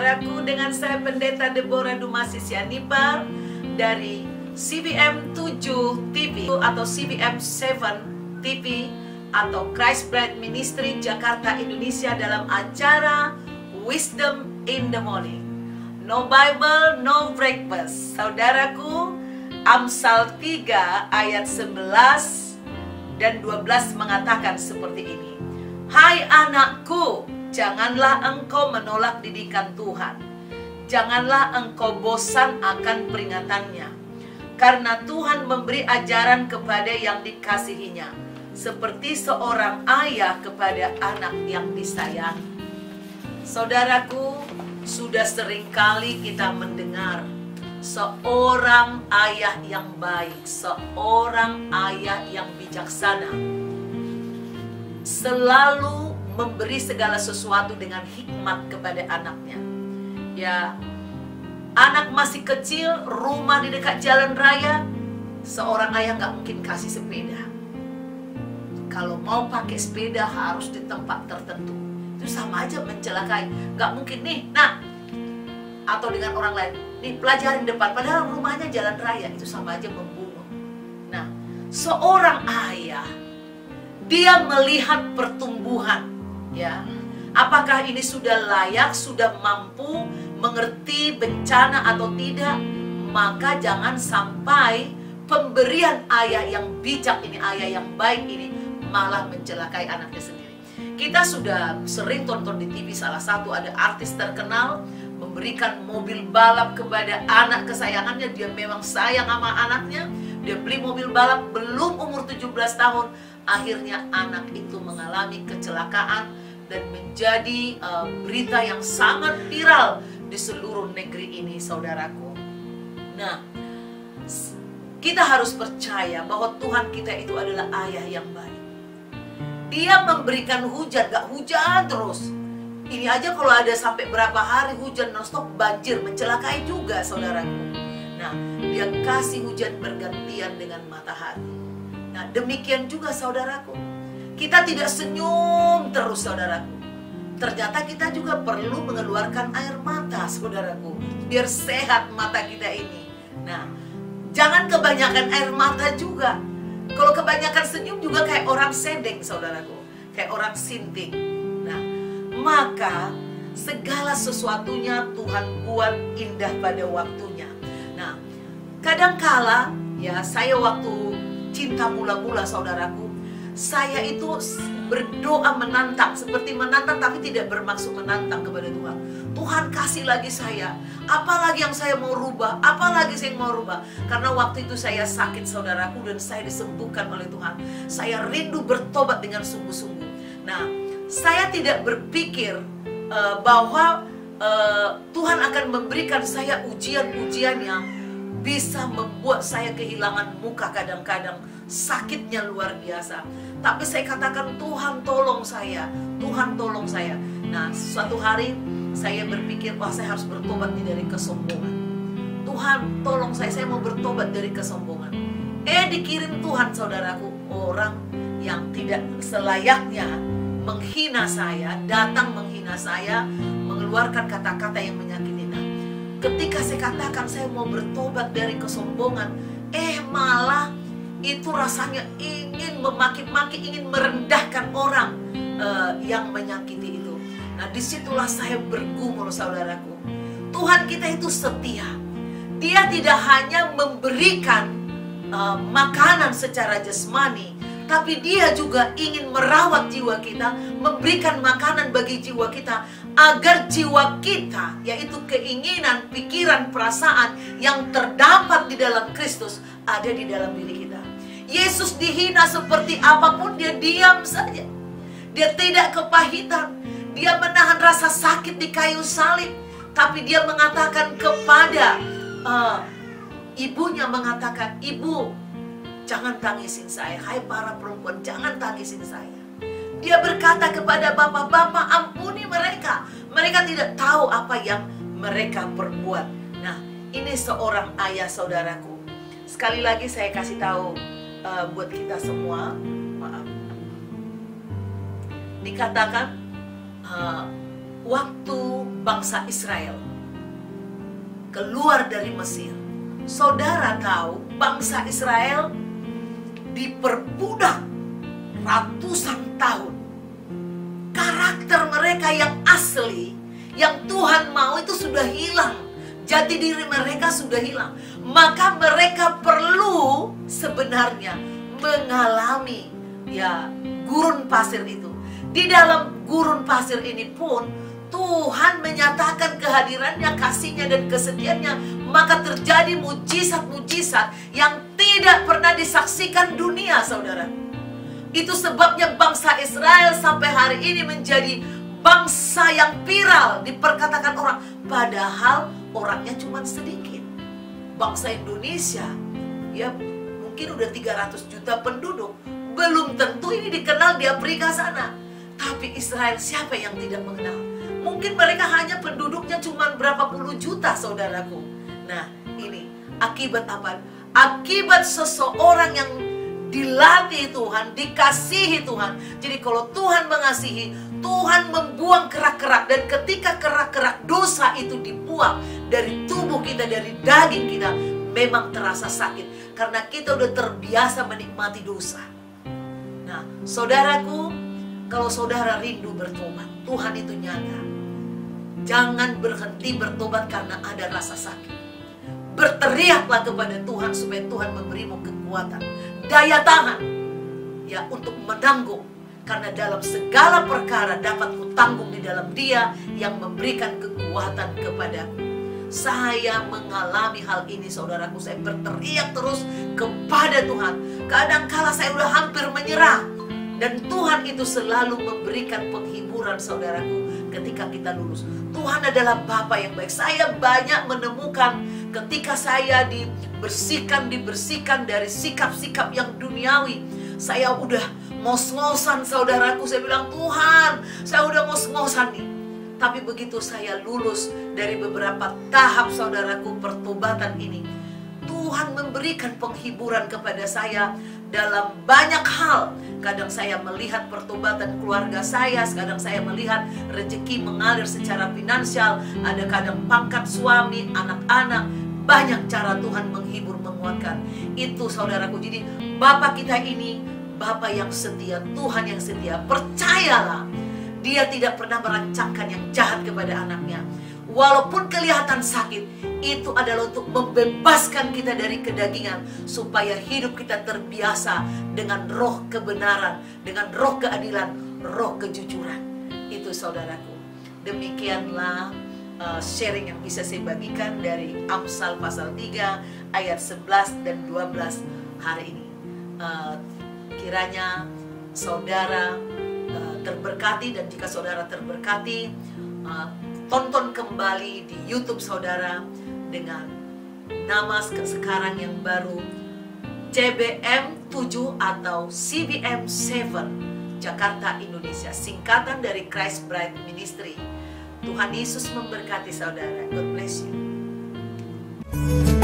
saudaraku, dengan saya Pendeta Deborah Dumasi Sianipar dari CBM 7 TV atau CBM 7 TV atau Christ Bride Ministry Jakarta Indonesia dalam acara Wisdom in the Morning. No Bible, no breakfast. Saudaraku, Amsal 3 ayat 11 dan 12 mengatakan seperti ini. Hai anakku, janganlah engkau menolak didikan Tuhan. Janganlah engkau bosan akan peringatannya. Karena Tuhan memberi ajaran kepada yang dikasihinya, seperti seorang ayah kepada anak yang disayangi. Saudaraku, sudah seringkali kita mendengar seorang ayah yang baik, seorang ayah yang bijaksana selalu memberi segala sesuatu dengan hikmat kepada anaknya. Ya, anak masih kecil, rumah di dekat jalan raya, seorang ayah nggak mungkin kasih sepeda. Kalau mau pakai sepeda harus di tempat tertentu. Itu sama aja mencelakai. Nggak mungkin nih, nah, atau dengan orang lain, nih pelajarin depan, padahal rumahnya jalan raya, itu sama aja membunuh. Nah, seorang ayah, dia melihat pertumbuhan, ya. Apakah ini sudah layak, sudah mampu mengerti bencana atau tidak? Maka jangan sampai pemberian ayah yang bijak ini, ayah yang baik ini malah mencelakai anaknya sendiri. Kita sudah sering tonton di TV, salah satu ada artis terkenal memberikan mobil balap kepada anak kesayangannya. Dia memang sayang sama anaknya. Dia beli mobil balap belum umur 17 tahun. Akhirnya anak itu mengalami kecelakaan dan menjadi berita yang sangat viral di seluruh negeri ini, saudaraku. Nah, kita harus percaya bahwa Tuhan kita itu adalah ayah yang baik. Dia memberikan hujan, gak hujan terus. Ini aja kalau ada sampai berapa hari hujan non-stop, banjir, mencelakai juga, saudaraku. Nah, dia kasih hujan bergantian dengan matahari. Nah, demikian juga saudaraku. Kita tidak senyum terus, saudaraku. Ternyata kita juga perlu mengeluarkan air mata, saudaraku, biar sehat mata kita ini. Nah, jangan kebanyakan air mata juga. Kalau kebanyakan senyum juga kayak orang sedeng, saudaraku, kayak orang sinting. Nah, maka segala sesuatunya Tuhan buat indah pada waktunya. Nah, kadangkala ya, saya waktu cinta mula-mula, saudaraku, saya itu berdoa menantang, seperti menantang tapi tidak bermaksud menantang kepada Tuhan. Tuhan kasih lagi saya, apalagi yang saya mau rubah, apalagi saya mau rubah. Karena waktu itu saya sakit, saudaraku, dan saya disembuhkan oleh Tuhan. Saya rindu bertobat dengan sungguh-sungguh. Nah, saya tidak berpikir bahwa Tuhan akan memberikan saya ujian-ujian yang bisa membuat saya kehilangan muka kadang-kadang, sakitnya luar biasa. Tapi saya katakan, Tuhan tolong saya, Tuhan tolong saya. Nah, suatu hari saya berpikir, wah, saya harus bertobat dari kesombongan. Tuhan tolong saya mau bertobat dari kesombongan. Dikirim Tuhan, saudaraku, orang yang tidak selayaknya menghina saya, datang menghina saya, mengeluarkan kata-kata yang menyakiti. Nah, ketika saya katakan saya mau bertobat dari kesombongan, malah itu rasanya ingin memaki-maki, ingin merendahkan orang yang menyakiti itu. Nah, disitulah saya bergumul, saudaraku. Tuhan kita itu setia. Dia tidak hanya memberikan makanan secara jasmani, tapi dia juga ingin merawat jiwa kita, memberikan makanan bagi jiwa kita, agar jiwa kita, yaitu keinginan, pikiran, perasaan yang terdapat di dalam Kristus, ada di dalam diri kita. Yesus dihina seperti apapun, dia diam saja. Dia tidak kepahitan. Dia menahan rasa sakit di kayu salib. Tapi dia mengatakan kepada ibunya, mengatakan, "Ibu, jangan tangisin saya. Hai para perempuan, jangan tangisin saya." Dia berkata kepada Bapak-Bapak, ampuni mereka. Mereka tidak tahu apa yang mereka perbuat. Nah, ini seorang ayah, saudaraku. Sekali lagi saya kasih tahu buat kita semua, maaf. Dikatakan waktu bangsa Israel keluar dari Mesir, saudara tahu bangsa Israel diperbudak ratusan tahun. Karakter mereka yang asli, yang Tuhan mau itu sudah hilang. Jati diri mereka sudah hilang. Maka mereka perlu sebenarnya mengalami gurun pasir itu. Di dalam gurun pasir ini pun Tuhan menyatakan kehadirannya, kasihnya dan kesetiaannya. Maka terjadi mujizat-mujizat yang tidak pernah disaksikan dunia, saudara. Itu sebabnya bangsa Israel sampai hari ini menjadi bangsa yang viral, diperkatakan orang, padahal orangnya cuma sedikit. Bangsa Indonesia ya mungkin udah 300 juta penduduk, belum tentu ini dikenal di Afrika sana. Tapi Israel siapa yang tidak mengenal? Mungkin mereka hanya penduduknya cuma berapa puluh juta, saudaraku. Nah, ini akibat apa? Akibat seseorang yang dilatih Tuhan, dikasihi Tuhan. Jadi kalau Tuhan mengasihi, Tuhan membuang kerak-kerak. Dan ketika kerak-kerak dosa itu dibuang dari tubuh kita, dari daging kita, memang terasa sakit. Karena kita udah terbiasa menikmati dosa. Nah, saudaraku, kalau saudara rindu bertobat, Tuhan itu nyata. Jangan berhenti bertobat karena ada rasa sakit. Berteriaklah kepada Tuhan supaya Tuhan memberimu kekuatan, daya tahan ya untuk menanggung. Karena dalam segala perkara dapat kutanggung di dalam Dia yang memberikan kekuatan kepadaku. Saya mengalami hal ini, saudaraku. Saya berteriak terus kepada Tuhan. Kadangkala saya udah hampir menyerah. Dan Tuhan itu selalu memberikan penghiburan, saudaraku, ketika kita lulus. Tuhan adalah Bapa yang baik. Saya banyak menemukan ketika saya dibersihkan dari sikap-sikap yang duniawi. Saya udah ngos-ngosan, saudaraku. Saya bilang, Tuhan, saya udah ngos-ngosan nih. Tapi begitu saya lulus dari beberapa tahap, saudaraku, pertobatan ini, Tuhan memberikan penghiburan kepada saya dalam banyak hal. Kadang saya melihat pertobatan keluarga saya, kadang saya melihat rezeki mengalir secara finansial, ada kadang pangkat suami, anak-anak. Banyak cara Tuhan menghibur, menguatkan. Itu, saudaraku. Jadi Bapa kita ini Bapa yang setia, Tuhan yang setia. Percayalah, Dia tidak pernah merancangkan yang jahat kepada anaknya. Walaupun kelihatan sakit, itu adalah untuk membebaskan kita dari kedagingan, supaya hidup kita terbiasa dengan roh kebenaran, dengan roh keadilan, roh kejujuran. Itu, saudaraku. Demikianlah sharing yang bisa saya bagikan dari Amsal pasal 3 ayat 11 dan 12 hari ini. Kiranya saudara terberkati, dan jika saudara terberkati, tonton kembali di YouTube saudara dengan nama sekarang yang baru, CBM 7 atau CBM 7 Jakarta, Indonesia, singkatan dari Christ Bride Ministry. Tuhan Yesus memberkati saudara. God bless you.